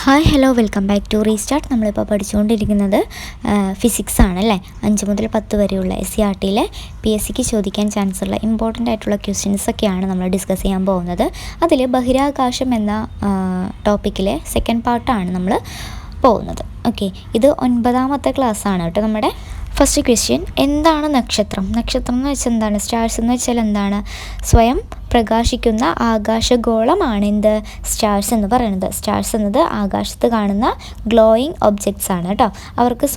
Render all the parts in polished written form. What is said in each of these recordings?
Hi hello welcome back to restart. നമ്മളിപ്പോൾ പഠിച്ചുകൊണ്ടിരിക്കുന്നത് physics ആണല്ലേ. 5 മുതൽ 10 വരെയുള്ള SCERTയിലെ PSCക്ക് ചോദിക്കാൻ ചാൻസ് ഉള്ള ഇമ്പോർട്ടൻ്റ് ആയിട്ടുള്ള ക്വസ്റ്റ്യൻസൊക്കെയാണ് നമ്മൾ ഡിസ്കസ് ചെയ്യാൻ പോകുന്നത്. അതിൽ ബഹിരാകാശം എന്ന ടോപ്പിക്കിലെ സെക്കൻഡ് പാർട്ടാണ് നമ്മൾ പോകുന്നത്. ഓക്കെ, ഇത് 9ാമത്തെ ക്ലാസ്സാണ് കേട്ടോ നമ്മുടെ. ഫസ്റ്റ് ക്വസ്റ്റ്യൻ, എന്താണ് നക്ഷത്രം? നക്ഷത്രം എന്ന് വെച്ചാൽ എന്താണ്? സ്റ്റാർസ് എന്ന് വെച്ചാൽ എന്താണ്? സ്വയം പ്രകാശിക്കുന്ന ആകാശഗോളമാണ് എന്ത്? സ്റ്റാർസ് എന്ന് പറയുന്നത്. സ്റ്റാർസ് എന്നത് ആകാശത്ത് കാണുന്ന ഗ്ലോയിങ് ഒബ്ജക്ട്സ് ആണ് കേട്ടോ. അവർക്ക്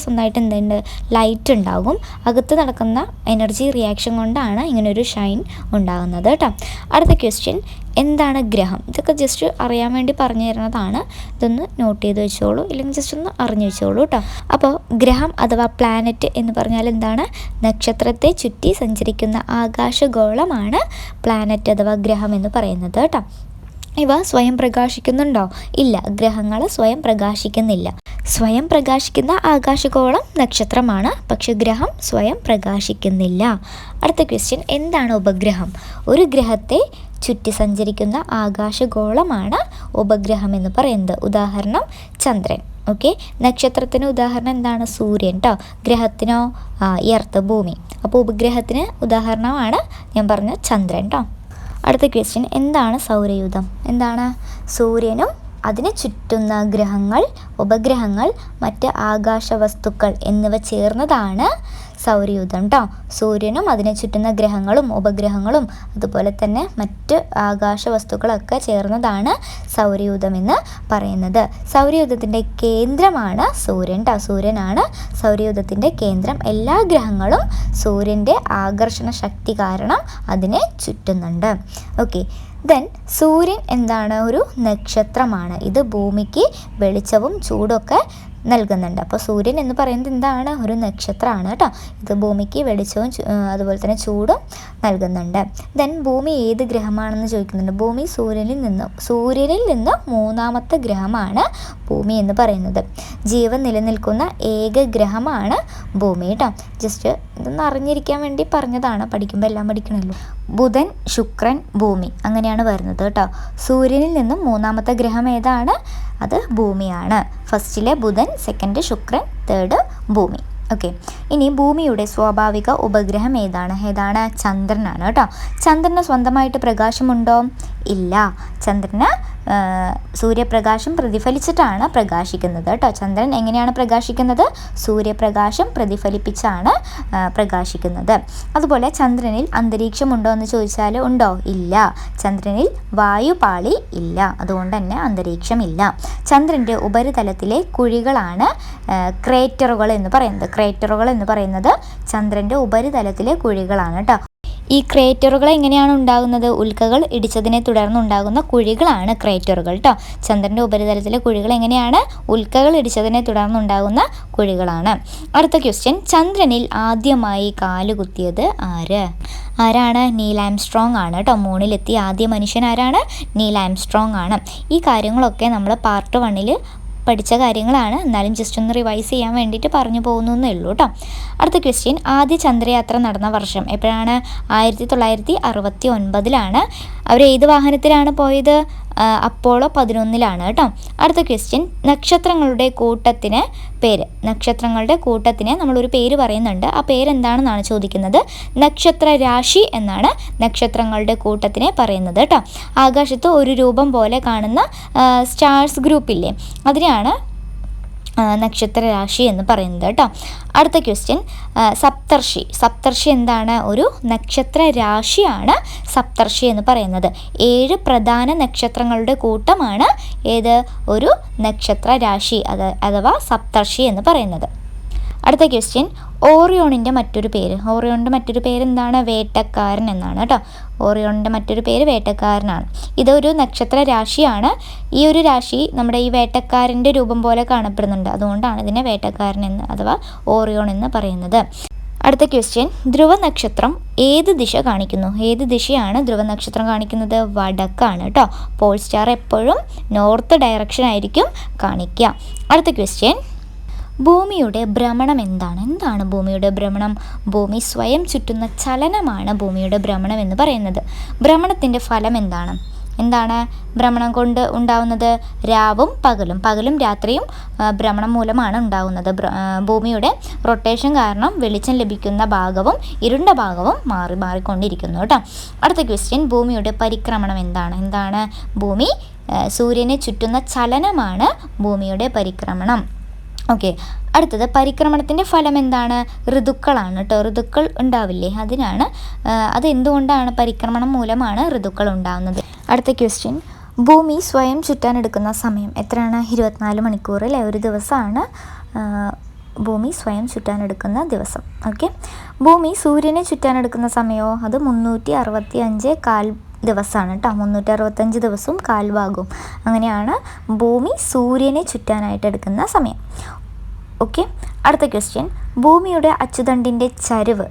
സ്വന്തമായിട്ട് എന്തുണ്ട്? ലൈറ്റ് ഉണ്ടാകും. അകത്ത് നടക്കുന്ന എനർജി റിയാക്ഷൻ കൊണ്ടാണ് ഇങ്ങനൊരു ഷൈൻ ഉണ്ടാകുന്നത് കേട്ടോ. അടുത്ത ക്വസ്റ്റ്യൻ, എന്താണ് ഗ്രഹം? ഇതൊക്കെ ജസ്റ്റ് അറിയാൻ വേണ്ടി പറഞ്ഞു തരുന്നതാണ്. ഇതൊന്ന് നോട്ട് ചെയ്ത് വെച്ചോളൂ, ഇല്ലെങ്കിൽ ജസ്റ്റ് ഒന്ന് അറിഞ്ഞു വെച്ചോളൂ കേട്ടോ. അപ്പോൾ ഗ്രഹം അഥവാ പ്ലാനറ്റ് എന്ന് പറഞ്ഞാൽ എന്താണ്? നക്ഷത്രത്തെ ചുറ്റി സഞ്ചരിക്കുന്ന ആകാശഗോളമാണ് പ്ലാനറ്റ് അഥവാ ഗ്രഹം എന്ന് പറയുന്നത് കേട്ടോ. ഇവ സ്വയം പ്രകാശിക്കുന്നുണ്ടോ? ഇല്ല, ഗ്രഹങ്ങൾ സ്വയം പ്രകാശിക്കുന്നില്ല. സ്വയം പ്രകാശിക്കുന്ന ആകാശഗോളം നക്ഷത്രമാണ്, പക്ഷെ ഗ്രഹം സ്വയം പ്രകാശിക്കുന്നില്ല. അടുത്ത ക്വസ്റ്റ്യൻ, എന്താണ് ഉപഗ്രഹം? ഒരു ഗ്രഹത്തെ ചുറ്റി സഞ്ചരിക്കുന്ന ആകാശഗോളമാണ് ഉപഗ്രഹം എന്ന് പറയുന്നത്. ഉദാഹരണം ചന്ദ്രൻ. ഓക്കെ, നക്ഷത്രത്തിന് ഉദാഹരണം എന്താണ്? സൂര്യൻ കേട്ടോ. ഗ്രഹത്തിനോ എർത്ത്, ഭൂമി. അപ്പോൾ ഉപഗ്രഹത്തിന് ഉദാഹരണമാണ് ഞാൻ പറഞ്ഞ ചന്ദ്രൻ കേട്ടോ. അടുത്ത ക്വസ്റ്റ്യൻ, എന്താണ് സൗരയൂഥം? എന്താണ്? സൂര്യനും അതിന് ചുറ്റുന്ന ഗ്രഹങ്ങൾ, ഉപഗ്രഹങ്ങൾ, മറ്റ് ആകാശ വസ്തുക്കൾ എന്നിവ ചേർന്നതാണ് സൗരയൂഥം കേട്ടോ. സൂര്യനും അതിനെ ചുറ്റുന്ന ഗ്രഹങ്ങളും ഉപഗ്രഹങ്ങളും അതുപോലെ തന്നെ മറ്റ് ആകാശ വസ്തുക്കളൊക്കെ ചേർന്നതാണ് സൗരയൂഥം എന്ന് പറയുന്നത്. സൗരയൂഥത്തിൻ്റെ കേന്ദ്രമാണ് സൂര്യൻ കേട്ടോ. സൂര്യനാണ് സൗരയൂഥത്തിൻ്റെ കേന്ദ്രം. എല്ലാ ഗ്രഹങ്ങളും സൂര്യൻ്റെ ആകർഷണ ശക്തി കാരണം അതിനെ ചുറ്റുന്നുണ്ട്. ഓക്കെ, ദെൻ സൂര്യൻ എന്താണ്? ഒരു നക്ഷത്രമാണ്. ഇത് ഭൂമിക്ക് വെളിച്ചവും ചൂടൊക്കെ നൽകുന്നുണ്ട്. അപ്പോൾ സൂര്യൻ എന്ന് പറയുന്നത് എന്താണ്? ഒരു നക്ഷത്രമാണ് കേട്ടോ. ഇത് ഭൂമിക്ക് വെളിച്ചവും അതുപോലെ തന്നെ ചൂടും നൽകുന്നുണ്ട്. ദെൻ ഭൂമി ഏത് ഗ്രഹമാണെന്ന് ചോദിക്കുന്നുണ്ട്. ഭൂമി സൂര്യനിൽ നിന്ന് 3ാമത്തെ ഗ്രഹമാണ് ഭൂമി എന്ന് പറയുന്നത്. ജീവൻ നിലനിൽക്കുന്ന ഏക ഗ്രഹമാണ് ഭൂമി കേട്ടോ. ജസ്റ്റ് ഇതൊന്ന് അറിഞ്ഞിരിക്കാൻ വേണ്ടി പറഞ്ഞതാണ്. പഠിക്കുമ്പോൾ എല്ലാം പഠിക്കണമല്ലോ. ബുധൻ, ശുക്രൻ, ഭൂമി അങ്ങനെയാണ് വരുന്നത് കേട്ടോ. സൂര്യനിൽ നിന്നും 3ാമത്തെ ഗ്രഹം ഏതാണ്? അത് ഭൂമിയാണ്. ഫസ്റ്റിലെ ബുധൻ, സെക്കൻഡ് ശുക്രൻ, തേർഡ് ഭൂമി. ഓക്കെ, ഇനി ഭൂമിയുടെ സ്വാഭാവിക ഉപഗ്രഹം ഏതാണ്? ചന്ദ്രനാണ് കേട്ടോ. ചന്ദ്രന് സ്വന്തമായിട്ട് പ്രകാശമുണ്ടോ? ഇല്ല. ചന്ദ്രന് സൂര്യപ്രകാശം പ്രതിഫലിച്ചിട്ടാണ് പ്രകാശിക്കുന്നത് കേട്ടോ. ചന്ദ്രൻ എങ്ങനെയാണ് പ്രകാശിക്കുന്നത്? സൂര്യപ്രകാശം പ്രതിഫലിപ്പിച്ചാണ് പ്രകാശിക്കുന്നത്. അതുപോലെ ചന്ദ്രനിൽ അന്തരീക്ഷം ഉണ്ടോ എന്ന് ചോദിച്ചാൽ ഉണ്ടോ? ഇല്ല. ചന്ദ്രനിൽ വായുപാളി ഇല്ല, അതുകൊണ്ട് തന്നെ അന്തരീക്ഷം ഇല്ല. ചന്ദ്രൻ്റെ ഉപരിതലത്തിലെ കുഴികളാണ് ക്രേറ്ററുകൾ എന്ന് പറയുന്നത്. ക്രേറ്ററുകൾ എന്ന് പറയുന്നത് ചന്ദ്രൻ്റെ ഉപരിതലത്തിലെ കുഴികളാണ് കേട്ടോ. ഈ ക്രേറ്ററുകൾ എങ്ങനെയാണ് ഉണ്ടാകുന്നത്? ഉൽക്കകൾ ഇടിച്ചതിനെ തുടർന്ന് ഉണ്ടാകുന്ന കുഴികളാണ് ക്രേറ്ററുകൾ കേട്ടോ. ചന്ദ്രൻ്റെ ഉപരിതലത്തിലെ കുഴികൾ എങ്ങനെയാണ്? ഉൽക്കകൾ ഇടിച്ചതിനെ തുടർന്ന് ഉണ്ടാകുന്ന കുഴികളാണ്. അടുത്ത ക്വസ്റ്റ്യൻ, ചന്ദ്രനിൽ ആദ്യമായി കാലുകുത്തിയത് ആരാണ്? നീൽ ആംസ്ട്രോങ് ആണ് കേട്ടോ. മൂണിലെത്തിയ ആദ്യ മനുഷ്യൻ ആരാണ്? നീൽ ആംസ്ട്രോങ് ആണ്. ഈ കാര്യങ്ങളൊക്കെ നമ്മൾ പാർട്ട് 1 പഠിച്ച കാര്യങ്ങളാണ്. എന്നാലും ജസ്റ്റ് ഒന്ന് റിവൈസ് ചെയ്യാൻ വേണ്ടിയിട്ട് പറഞ്ഞു പോകുന്നേ ഉള്ളൂ കേട്ടോ. അടുത്ത ക്വസ്റ്റ്യൻ, ആദ്യ ചന്ദ്രയാത്ര നടന്ന വർഷം എപ്പോഴാണ്? 1969 അവർ ഏത് വാഹനത്തിലാണ് പോയത്? അപ്പോളോ 11 കേട്ടോ. അടുത്ത ക്വസ്റ്റ്യൻ, നക്ഷത്രങ്ങളുടെ കൂട്ടത്തിന് നമ്മളൊരു പേര് പറയുന്നുണ്ട്. ആ പേരെന്താണെന്നാണ് ചോദിക്കുന്നത്. നക്ഷത്ര രാശി എന്നാണ് നക്ഷത്രങ്ങളുടെ കൂട്ടത്തിനെ പറയുന്നത് കേട്ടോ. ആകാശത്ത് ഒരു രൂപം പോലെ കാണുന്ന സ്റ്റാർസ് ഗ്രൂപ്പില്ലേ, അതിനെയാണ് നക്ഷത്രരാശി എന്ന് പറയുന്നത് കേട്ടോ. അടുത്ത ക്വസ്റ്റ്യൻ, സപ്തർഷി എന്താണ്? ഒരു നക്ഷത്ര രാശിയാണ് സപ്തർഷി എന്ന് പറയുന്നത്. 7 പ്രധാന നക്ഷത്രങ്ങളുടെ കൂട്ടമാണ് ഏത്? ഒരു നക്ഷത്ര രാശി അഥവാ സപ്തർഷി എന്ന് പറയുന്നത്. അടുത്ത ക്വസ്റ്റ്യൻ, ഓറിയോണിൻ്റെ മറ്റൊരു പേര് എന്താണ്? വേട്ടക്കാരൻ എന്നാണ് കേട്ടോ. ഓറിയോണിൻ്റെ മറ്റൊരു പേര് വേട്ടക്കാരനാണ്. ഇതൊരു നക്ഷത്ര രാശിയാണ്. ഈ ഒരു രാശി നമ്മുടെ ഈ വേട്ടക്കാരൻ്റെ രൂപം പോലെ കാണപ്പെടുന്നുണ്ട്. അതുകൊണ്ടാണ് ഇതിനെ വേട്ടക്കാരൻ എന്ന് അഥവാ ഓറിയോൺ എന്ന് പറയുന്നത്. അടുത്ത ക്വസ്റ്റ്യൻ, ധ്രുവനക്ഷത്രം ഏത് ദിശ കാണിക്കുന്നു? ഏത് ദിശയാണ് ധ്രുവനക്ഷത്രം കാണിക്കുന്നത്? വടക്കാണ് കേട്ടോ. പോൾ സ്റ്റാർ എപ്പോഴും നോർത്ത് ഡയറക്ഷൻ ആയിരിക്കും കാണിക്കുക. അടുത്ത ക്വസ്റ്റ്യൻ, ഭൂമിയുടെ ഭ്രമണം എന്താണ് ഭൂമിയുടെ ഭ്രമണം? ഭൂമി സ്വയം ചുറ്റുന്ന ചലനമാണ് ഭൂമിയുടെ ഭ്രമണം എന്ന് പറയുന്നത്. ഭ്രമണത്തിൻ്റെ ഫലം എന്താണ്? എന്താണ് ഭ്രമണം കൊണ്ട് ഉണ്ടാവുന്നത്? രാവും പകലും, പകലും രാത്രിയും ഭ്രമണം മൂലമാണ് ഉണ്ടാവുന്നത്. ഭൂമിയുടെ റൊട്ടേഷൻ കാരണം വെളിച്ചം ലഭിക്കുന്ന ഭാഗവും ഇരുണ്ട ഭാഗവും മാറിക്കൊണ്ടിരിക്കുന്നു കേട്ടോ. അടുത്ത ക്വസ്റ്റ്യൻ, ഭൂമിയുടെ പരിക്രമണം എന്താണ്? ഭൂമി സൂര്യനെ ചുറ്റുന്ന ചലനമാണ് ഭൂമിയുടെ പരിക്രമണം. ഓക്കെ, അടുത്തത് പരിക്രമണത്തിൻ്റെ ഫലം എന്താണ്? ഋതുക്കളാണ് കേട്ടോ. ഋതുക്കൾ ഉണ്ടാവില്ലേ, അത് എന്തുകൊണ്ടാണ്? പരിക്രമണം മൂലമാണ് ഋതുക്കൾ ഉണ്ടാകുന്നത്. അടുത്ത ക്വസ്റ്റ്യൻ, ഭൂമി സ്വയം ചുറ്റാനെടുക്കുന്ന സമയം എത്രയാണ്? 24 മണിക്കൂർ അല്ലേ, ഒരു ദിവസമാണ് ഭൂമി സ്വയം ചുറ്റാനെടുക്കുന്ന ദിവസം. ഓക്കെ, ഭൂമി സൂര്യനെ ചുറ്റാനെടുക്കുന്ന സമയമോ? അത് 365 ദിവസമാണ് കേട്ടോ. 365 ദിവസവും കാൽഭാഗവും, അങ്ങനെയാണ് ഭൂമി സൂര്യനെ ചുറ്റാനായിട്ട് എടുക്കുന്ന സമയം. ഓക്കെ, അടുത്ത ക്വസ്റ്റ്യൻ, ഭൂമിയുടെ അച്ചുതണ്ടിൻ്റെ ചരിവ്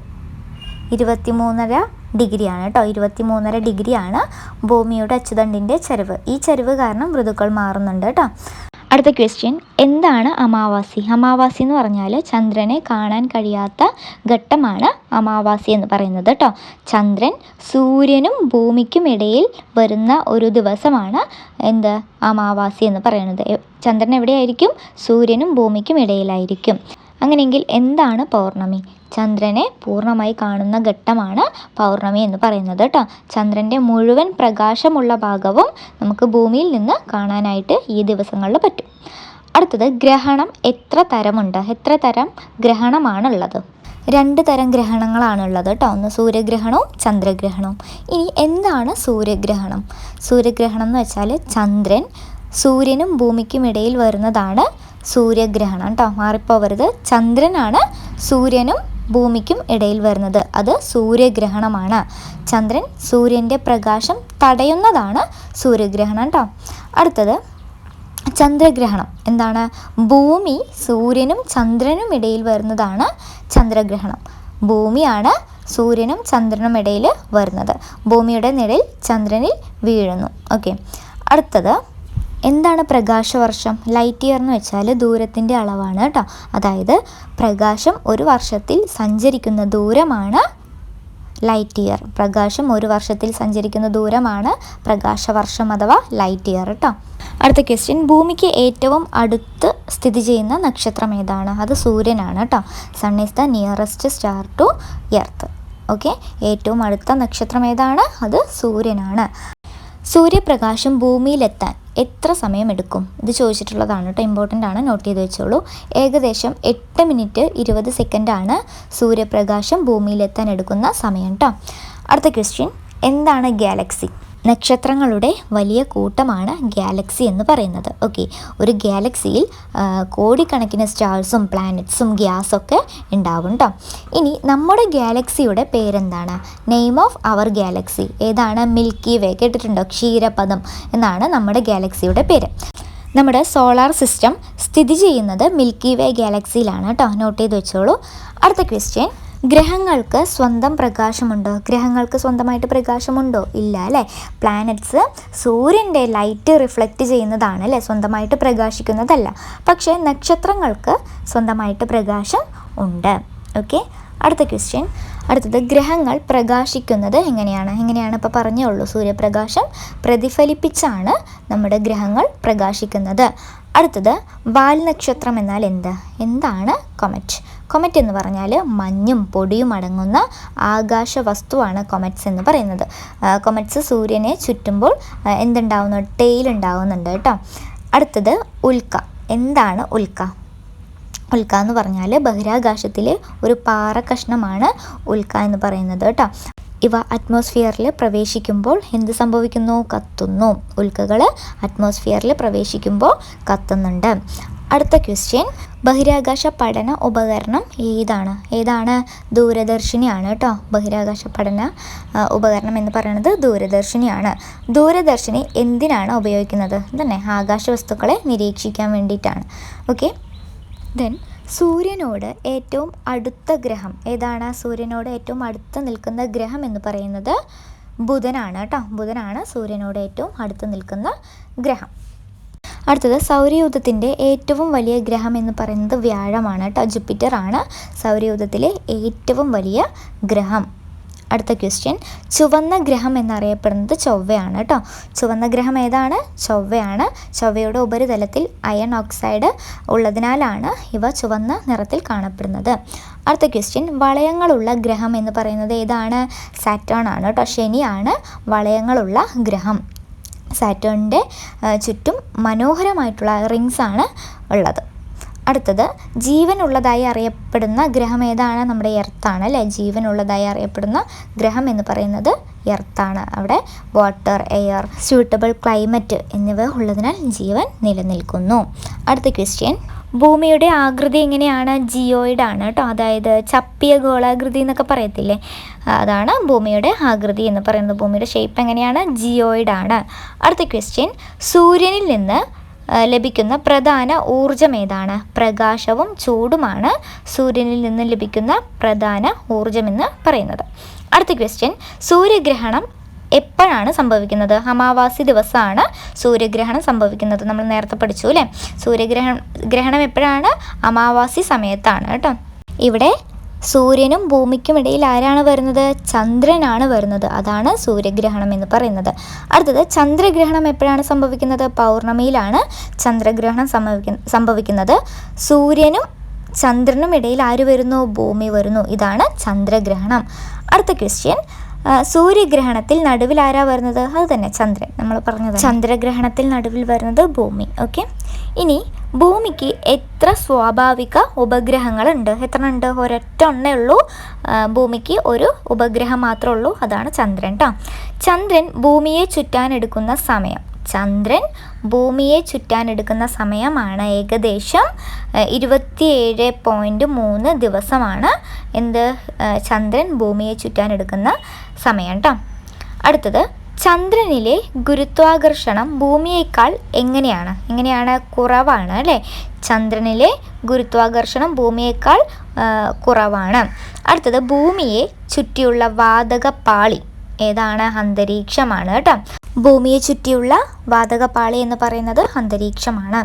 23.5 ഡിഗ്രിയാണ് കേട്ടോ. 23.5 ഡിഗ്രിയാണ് ഭൂമിയുടെ അച്ചുതണ്ടിൻ്റെ ചരിവ്. ഈ ചരിവ് കാരണം ഋതുക്കൾ മാറുന്നുണ്ട് കേട്ടോ. അടുത്ത ക്വസ്റ്റ്യൻ, എന്താണ് അമാവാസി? അമാവാസി എന്ന് പറഞ്ഞാൽ ചന്ദ്രനെ കാണാൻ കഴിയാത്ത ഘട്ടമാണ് അമാവാസി എന്ന് പറയുന്നത് കേട്ടോ. ചന്ദ്രൻ സൂര്യനും ഭൂമിക്കും ഇടയിൽ വരുന്ന ഒരു ദിവസമാണ് അമാവാസി എന്ന് പറയുന്നത്. ചന്ദ്രൻ എവിടെയായിരിക്കും? സൂര്യനും ഭൂമിക്കും ഇടയിലായിരിക്കും. അങ്ങനെയെങ്കിൽ എന്താണ് പൗർണമി? ചന്ദ്രനെ പൂർണ്ണമായി കാണുന്ന ഘട്ടമാണ് പൗർണമി എന്ന് പറയുന്നത് കേട്ടോ. ചന്ദ്രൻ്റെ മുഴുവൻ പ്രകാശമുള്ള ഭാഗവും നമുക്ക് ഭൂമിയിൽ നിന്ന് കാണാനായിട്ട് ഈ ദിവസങ്ങളിൽ പറ്റും. അടുത്തത്, ഗ്രഹണം എത്ര തരമുണ്ട്? എത്ര തരം ഗ്രഹണമാണുള്ളത്? 2 തരം ഗ്രഹണങ്ങളാണുള്ളത് കേട്ടോ. ഒന്ന് സൂര്യഗ്രഹണവും ചന്ദ്രഗ്രഹണവും. ഇനി എന്താണ് സൂര്യഗ്രഹണം? സൂര്യഗ്രഹണം എന്ന് വെച്ചാൽ ചന്ദ്രൻ സൂര്യനും ഭൂമിക്കും ഇടയിൽ വരുന്നതാണ് സൂര്യഗ്രഹണം കേട്ടോ. മാറിപ്പോവരുത്, ചന്ദ്രനാണ് സൂര്യനും ഭൂമിക്കും ഇടയിൽ വരുന്നത്, അത് സൂര്യഗ്രഹണമാണ്. ചന്ദ്രൻ സൂര്യൻ്റെ പ്രകാശം തടയുന്നതാണ് സൂര്യഗ്രഹണം കേട്ടോ. അടുത്തത് ചന്ദ്രഗ്രഹണം എന്താണ്? ഭൂമി സൂര്യനും ചന്ദ്രനും ഇടയിൽ വരുന്നതാണ് ചന്ദ്രഗ്രഹണം. ഭൂമിയാണ് സൂര്യനും ചന്ദ്രനും ഇടയിൽ വരുന്നത്. ഭൂമിയുടെ നിഴൽ ചന്ദ്രനിൽ വീഴുന്നു. ഓക്കെ, അടുത്തത് എന്താണ് പ്രകാശവർഷം? ലൈറ്റ് ഇയർ എന്ന് വെച്ചാൽ ദൂരത്തിൻ്റെ അളവാണ് കേട്ടോ. അതായത് പ്രകാശം ഒരു വർഷത്തിൽ സഞ്ചരിക്കുന്ന ദൂരമാണ് ലൈറ്റ് ഇയർ. പ്രകാശം ഒരു വർഷത്തിൽ സഞ്ചരിക്കുന്ന ദൂരമാണ് പ്രകാശവർഷം അഥവാ ലൈറ്റ് ഇയർ കേട്ടോ. അടുത്ത ക്വസ്റ്റ്യൻ, ഭൂമിക്ക് ഏറ്റവും അടുത്ത് സ്ഥിതി ചെയ്യുന്ന നക്ഷത്രം ഏതാണ്? അത് സൂര്യനാണ് കേട്ടോ. Sun is the nearest star to earth. Okay, ഏറ്റവും അടുത്ത നക്ഷത്രം ഏതാണ്? അത് സൂര്യനാണ്. സൂര്യപ്രകാശം ഭൂമിയിലെത്താൻ എത്ര സമയമെടുക്കും? ഇത് ചോദിച്ചിട്ടുള്ളതാണ് കേട്ടോ, ഇമ്പോർട്ടൻ്റ് ആണ്, നോട്ട് ചെയ്ത് വെച്ചോളൂ. ഏകദേശം 8 മിനിറ്റ് 20 സെക്കൻഡാണ് സൂര്യപ്രകാശം ഭൂമിയിലെത്താൻ എടുക്കുന്ന സമയം കേട്ടോ. അടുത്ത ക്വസ്റ്റ്യൻ, എന്താണ് ഗാലക്സി? നക്ഷത്രങ്ങളുടെ വലിയ കൂട്ടമാണ് ഗാലക്സി എന്ന് പറയുന്നത്. ഓക്കെ, ഒരു ഗാലക്സിയിൽ കോടിക്കണക്കിന് സ്റ്റാർസും പ്ലാനറ്റ്സും ഗ്യാസൊക്കെ ഉണ്ടാവും കേട്ടോ. ഇനി നമ്മുടെ ഗാലക്സിയുടെ പേരെന്താണ്? നെയിം ഓഫ് അവർ ഗാലക്സി ഏതാണ്? മിൽക്കി വേ. കേട്ടിട്ടുണ്ടോ? ക്ഷീരപഥം എന്നാണ് നമ്മുടെ ഗാലക്സിയുടെ പേര്. നമ്മുടെ സോളാർ സിസ്റ്റം സ്ഥിതി ചെയ്യുന്നത് മിൽക്കി വേ ഗാലക്സിയിലാണ് കേട്ടോ, നോട്ട് ചെയ്ത് വെച്ചോളൂ. അടുത്ത ക്വസ്റ്റ്യൻ, ഗ്രഹങ്ങൾക്ക് സ്വന്തം പ്രകാശമുണ്ടോ? ഗ്രഹങ്ങൾക്ക് സ്വന്തമായിട്ട് പ്രകാശമുണ്ടോ? ഇല്ല അല്ലേ. പ്ലാനറ്റ്സ് സൂര്യൻ്റെ ലൈറ്റ് റിഫ്ലക്റ്റ് ചെയ്യുന്നതാണ് അല്ലേ, സ്വന്തമായിട്ട് പ്രകാശിക്കുന്നതല്ല. പക്ഷേ നക്ഷത്രങ്ങൾക്ക് സ്വന്തമായിട്ട് പ്രകാശം ഉണ്ട്. ഓക്കെ, അടുത്ത ക്വസ്റ്റ്യൻ, അടുത്തത് ഗ്രഹങ്ങൾ പ്രകാശിക്കുന്നത് എങ്ങനെയാണ് ഇപ്പോൾ പറഞ്ഞേ ഉള്ളൂ. സൂര്യപ്രകാശം പ്രതിഫലിപ്പിച്ചാണ് നമ്മുടെ ഗ്രഹങ്ങൾ പ്രകാശിക്കുന്നത്. അടുത്തത്, വാൽനക്ഷത്രം എന്നാൽ എന്താണ് കൊമറ്റ്? കൊമറ്റ് എന്ന് പറഞ്ഞാൽ മഞ്ഞും പൊടിയും അടങ്ങുന്ന ആകാശ വസ്തുവാണ് കൊമറ്റ്സ് എന്ന് പറയുന്നത്. കൊമറ്റ്സ് സൂര്യനെ ചുറ്റുമ്പോൾ ടെയിൽ ഉണ്ടാവുന്നുണ്ട് കേട്ടോ. അടുത്തത്, ഉൽക്ക. എന്താണ് ഉൽക്ക? ഉൽക്ക എന്ന് പറഞ്ഞാൽ ബഹിരാകാശത്തിലെ ഒരു പാറ കഷ്ണമാണ് ഉൽക്ക എന്ന് പറയുന്നത് കേട്ടോ. ഇവ അറ്റ്മോസ്ഫിയറിൽ പ്രവേശിക്കുമ്പോൾ എന്ത് സംഭവിക്കുന്നു? കത്തുന്നു. ഉൽക്കകൾ അറ്റ്മോസ്ഫിയറിൽ പ്രവേശിക്കുമ്പോൾ കത്തുന്നുണ്ട്. അടുത്ത ക്വസ്റ്റ്യൻ, ബഹിരാകാശ പഠന ഉപകരണം ഏതാണ്? ദൂരദർശിനിയാണ് കേട്ടോ. ബഹിരാകാശ പഠന ഉപകരണം എന്ന് പറയുന്നത് ദൂരദർശിനിയാണ്. ദൂരദർശിനി എന്തിനാണ് ഉപയോഗിക്കുന്നത്? ആകാശ വസ്തുക്കളെ നിരീക്ഷിക്കാൻ വേണ്ടിയിട്ടാണ്. ഓക്കെ, ദെൻ സൂര്യനോട് ഏറ്റവും അടുത്ത ഗ്രഹം ഏതാണ്? സൂര്യനോട് ഏറ്റവും അടുത്ത് നിൽക്കുന്ന ഗ്രഹം എന്ന് പറയുന്നത് ബുധനാണ് കേട്ടോ. ബുധനാണ് സൂര്യനോട് ഏറ്റവും അടുത്ത് നിൽക്കുന്ന ഗ്രഹം. അടുത്തത്, സൗരയൂഥത്തിൻ്റെ ഏറ്റവും വലിയ ഗ്രഹം എന്ന് പറയുന്നത് വ്യാഴമാണ് കേട്ടോ. ജൂപ്പിറ്റർ ആണ് സൗരയൂഥത്തിലെ ഏറ്റവും വലിയ ഗ്രഹം. അടുത്ത ക്വസ്റ്റ്യൻ, ചുവന്ന ഗ്രഹം എന്നറിയപ്പെടുന്നത് ചൊവ്വയാണ് കേട്ടോ. ചുവന്ന ഗ്രഹം ഏതാണ്? ചൊവ്വയാണ്. ചൊവ്വയുടെ ഉപരിതലത്തിൽ അയൺ ഓക്സൈഡ് ഉള്ളതിനാലാണ് ഇവ ചുവന്ന നിറത്തിൽ കാണപ്പെടുന്നത്. അടുത്ത ക്വസ്റ്റ്യൻ, വളയങ്ങളുള്ള ഗ്രഹം എന്ന് പറയുന്നത് ഏതാണ്? സാറ്റേൺ ആണ് കേട്ടോ. ശനിയാണ് വളയങ്ങളുള്ള ഗ്രഹം. സാറ്റേണിൻ്റെ ചുറ്റും മനോഹരമായിട്ടുള്ള റിങ്സ് ആണ് ഉള്ളത്. അടുത്തത്, ജീവനുള്ളതായി അറിയപ്പെടുന്ന ഗ്രഹം ഏതാണ്? നമ്മുടെ എർത്താണ് അല്ലേ. ജീവനുള്ളതായി അറിയപ്പെടുന്ന ഗ്രഹം എന്ന് പറയുന്നത് എർത്താണ്. അവിടെ വാട്ടർ, എയർ, സ്യൂട്ടബിൾ ക്ലൈമറ്റ് എന്നിവ ഉള്ളതിനാൽ ജീവൻ നിലനിൽക്കുന്നു. അടുത്ത ക്വസ്റ്റ്യൻ, ഭൂമിയുടെ ആകൃതി എങ്ങനെയാണ്? ജിയോയിഡ് ആണ് കേട്ടോ. അതായത് ചപ്പിയ ഗോളാകൃതി എന്നൊക്കെ പറയത്തില്ലേ, അതാണ് ഭൂമിയുടെ ആകൃതി എന്ന് പറയുന്നത്. ഭൂമിയുടെ ഷേപ്പ് എങ്ങനെയാണ്? ജിയോയിഡ് ആണ്. അടുത്ത ക്വസ്റ്റ്യൻ, സൂര്യനിൽ നിന്ന് ലഭിക്കുന്ന പ്രധാന ഊർജം ഏതാണ്? പ്രകാശവും ചൂടുമാണ് സൂര്യനിൽ നിന്ന് ലഭിക്കുന്ന പ്രധാന ഊർജമെന്ന് പറയുന്നത്. അടുത്ത ക്വസ്റ്റ്യൻ, സൂര്യഗ്രഹണം എപ്പോഴാണ് സംഭവിക്കുന്നത്? അമാവാസി ദിവസമാണ് സൂര്യഗ്രഹണം സംഭവിക്കുന്നത്. നമ്മൾ നേരത്തെ പഠിച്ചു അല്ലേ. സൂര്യഗ്രഹണം എപ്പോഴാണ്? അമാവാസി സമയത്താണ് കേട്ടോ. ഇവിടെ സൂര്യനും ഭൂമിക്കും ഇടയിൽ ആരാണ് വരുന്നത്? ചന്ദ്രനാണ് വരുന്നത്. അതാണ് സൂര്യഗ്രഹണം എന്ന് പറയുന്നത്. അടുത്തത്, ചന്ദ്രഗ്രഹണം എപ്പോഴാണ് സംഭവിക്കുന്നത്? പൗർണമിയിലാണ് ചന്ദ്രഗ്രഹണം സംഭവിക്കുന്നത്. സൂര്യനും ചന്ദ്രനും ഇടയിൽ ആര് വരുന്നു? ഭൂമി വരുന്നു. ഇതാണ് ചന്ദ്രഗ്രഹണം. അടുത്ത ക്വസ്റ്റ്യൻ, സൂര്യഗ്രഹണത്തിൽ നടുവിൽ ആരാ വരുന്നത്? അത് തന്നെ ചന്ദ്രൻ. നമ്മൾ പറഞ്ഞത് ചന്ദ്രഗ്രഹണത്തിൽ നടുവിൽ വരുന്നത് ഭൂമി. ഓക്കെ. ഇനി ഭൂമിക്ക് എത്ര സ്വാഭാവിക ഉപഗ്രഹങ്ങളുണ്ട്? എത്ര ഉണ്ട്? ഒരൊറ്റ ഒന്നേ ഉള്ളൂ. ഭൂമിക്ക് ഒരു ഉപഗ്രഹം മാത്രമേ ഉള്ളൂ, അതാണ് ചന്ദ്രൻ കേട്ടോ. ചന്ദ്രൻ ഭൂമിയെ ചുറ്റാനെടുക്കുന്ന സമയമാണ് ഏകദേശം 27.3 ദിവസമാണ്. ചന്ദ്രൻ ഭൂമിയെ ചുറ്റാനെടുക്കുന്ന സമയം കേട്ടോ. അടുത്തത്, ചന്ദ്രനിലെ ഗുരുത്വാകർഷണം ഭൂമിയേക്കാൾ എങ്ങനെയാണ്? കുറവാണ് അല്ലേ. ചന്ദ്രനിലെ ഗുരുത്വാകർഷണം ഭൂമിയേക്കാൾ കുറവാണ്. അടുത്തത്, ഭൂമിയെ ചുറ്റിയുള്ള വാതക പാളി ഏതാണ്? അന്തരീക്ഷമാണ് കേട്ടോ. ഭൂമിയെ ചുറ്റിയുള്ള വാതക പാളി എന്ന് പറയുന്നത് അന്തരീക്ഷമാണ്.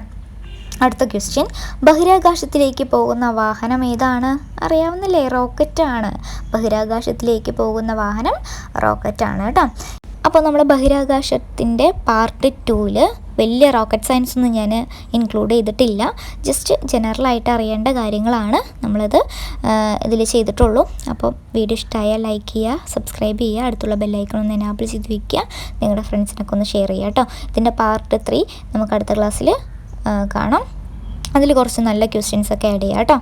അടുത്ത ക്വസ്റ്റ്യൻ, ബഹിരാകാശത്തിലേക്ക് പോകുന്ന വാഹനം ഏതാണ്? അറിയാവുന്നില്ലേ, റോക്കറ്റാണ്. ബഹിരാകാശത്തിലേക്ക് പോകുന്ന വാഹനം റോക്കറ്റാണ് കേട്ടോ. അപ്പോൾ നമ്മൾ ബഹിരാകാശത്തിൻ്റെ പാർട്ട് 2-ൽ വലിയ റോക്കറ്റ് സയൻസ് ഒന്നും ഞാൻ ഇൻക്ലൂഡ് ചെയ്തിട്ടില്ല. ജസ്റ്റ് ജനറലായിട്ട് അറിയേണ്ട കാര്യങ്ങളാണ് നമ്മളിത് ഇതിൽ ചെയ്തിട്ടുള്ളൂ. അപ്പോൾ വീഡിയോ ഇഷ്ടമായാൽ ലൈക്ക് ചെയ്യുക, സബ്സ്ക്രൈബ് ചെയ്യുക, അടുത്തുള്ള ബെല്ലൈക്കൺ ഒന്ന് എനാബിൾ ചെയ്ത് വയ്ക്കുക, നിങ്ങളുടെ ഫ്രണ്ട്സിനൊക്കെ ഒന്ന് ഷെയർ ചെയ്യുക കേട്ടോ. ഇതിൻ്റെ പാർട്ട് 3 നമുക്ക് അടുത്ത ക്ലാസ്സിൽ കാണാം. അതിൽ കുറച്ച് നല്ല ക്വസ്റ്റ്യൻസൊക്കെ ആഡ് ചെയ്യാം കേട്ടോ.